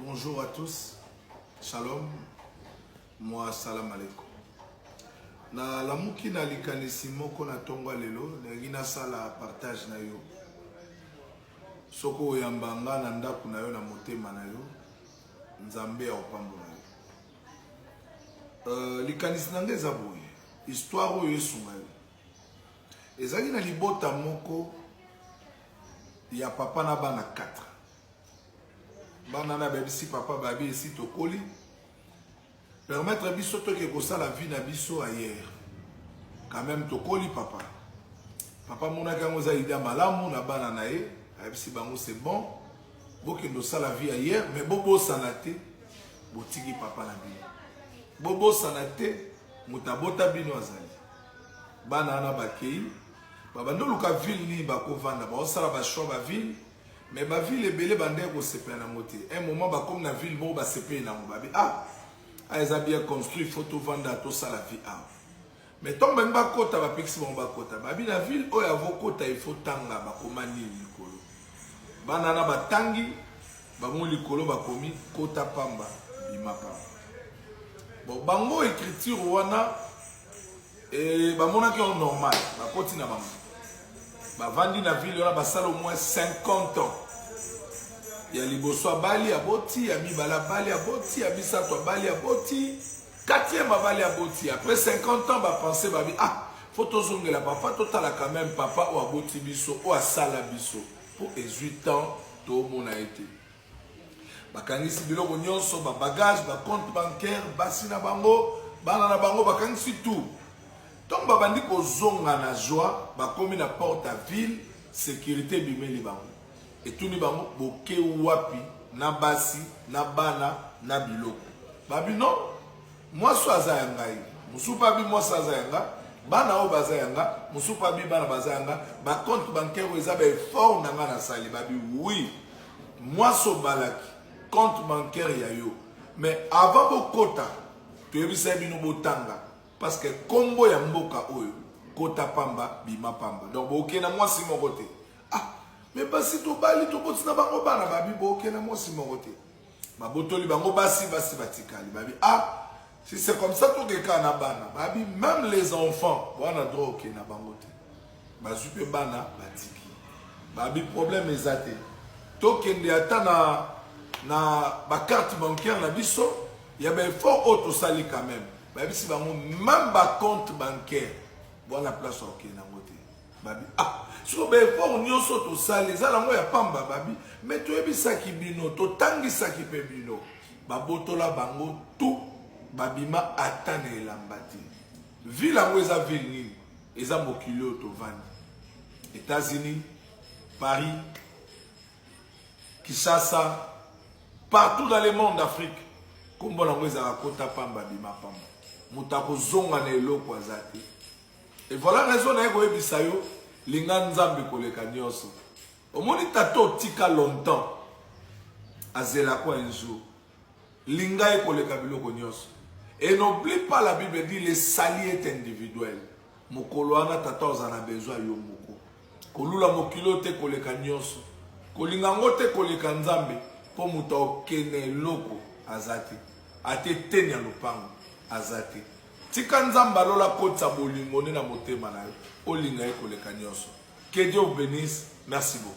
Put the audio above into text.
Bonjour à tous, shalom, moi salam alaikum. Na lamuki na likanisi moko na tongwa lelo, na sala partage na yo. Soko oyambanga na ndaku na yo na motema na yo, nzambe ya opambo na yo. Likanisi nange eza boye, histoire oyo esunga yo. Ezali na libota moko ya papa na bana 4. Bana na bebisi papa babi esi tokoli permettre biso toke kosa la vie na biso ailleurs quand même tokoli papa mona kango za ida malamu na bana na ye bebisi bango c'est bon bokendo sa la vie ailleurs mais bobo sanate botiki papa na bino bobo sanate mutabota bino azali bana na bakei babando luka ville ni bakovanda ba osala ba choix ba ville. Mais ma ville est belle, bandé au CP na moté. Un moment, comme la ville, bon, bah CP na mobabi. Ils ont bien construit, photo vendre à tout ça la vie. Mais tant même pas côté, bah pixi bon bah côté. Babi la ville, oh y'a vos côté, il faut tanga, bah komani likolo. Banana bah tangi, bah mon likolo bah komi kota pamba, bima pamba. Bon, bango écriture wana, et bah mon accueil normal, bah côté na bango. Bah vandi na ville, on a bah ça au moins 50 ans. Il y a Liboso à Bali à Boti, il y a Mibala Bali à Boti, il y a Bisato à Bali à Boti, 4e à Bali à Boti. Après 50 ans, bah penser, bah photo zongue la papa, total quand même papa ou à Boti biso ou à Sala biso. Pour 18 ans, tout le monde a été. Bah quand ici biloko nyonso, bah bagage, bah compte bancaire, bah sina bango, bah na bango, bah quand ici tout. Donc bah bandi ko zonga na joie, bah comme na porte à ville, sécurité bimeli bango. Et tout le monde boke wapi na basi na bana na biloko babi non moi so azayanga musupa bi moi so azayanga bana o bazayanga musupa bi bana bazayanga ba compte bancaire eza ba fort na nga na sali babi oui moi so balaki compte bancaire ya yo mais avant bokota to yebisa bino botanga parce que kombo ya mboka oyo kota pamba bima pamba donc boke na moi si mon côté mais basi to bali to botina bango bana babi boke na mosi morote babotoli bango basi batikali babi si c'est comme ça to keka na bana babi même les enfants wana droit ke na bango te bazu pe bana batiki babi problème ezate to kende ata na ba carte bancaire na biso ya ba fort auto sali quand même babi si bango même ba compte bancaire wana place ok na ngote babi so be fort nyonso to sali za lango ya pamba babi mais to ebisaki bino to tangisaki pe bino babotola bango tout babima atane elambati ville yango eza ville nini eza mokili oyo tovandi États-Unis Paris Kinshasa partout dans le monde d'Afrique kombo nango ezaka kota pamba bima pamba moto akozonga na eloko aza te et voilà raison na ye koyebisa yo linga nzambe koleka nyonso omoni tato tika longtemps azela quoi un jour linga koleka biloko nyonso et n'oublie pas la Bible dit le salut est individuel mokolo wana tata ozana besoin yo moko kolula mokilo te koleka nyonso kolinga ngo te koleka nzambe po muta okene loko azati ate tenya lopango azati tika nzamba lola kotsa bolingo na motema na yo olinga koleka nyonso. Que Dieu vous bénisse. Merci beaucoup.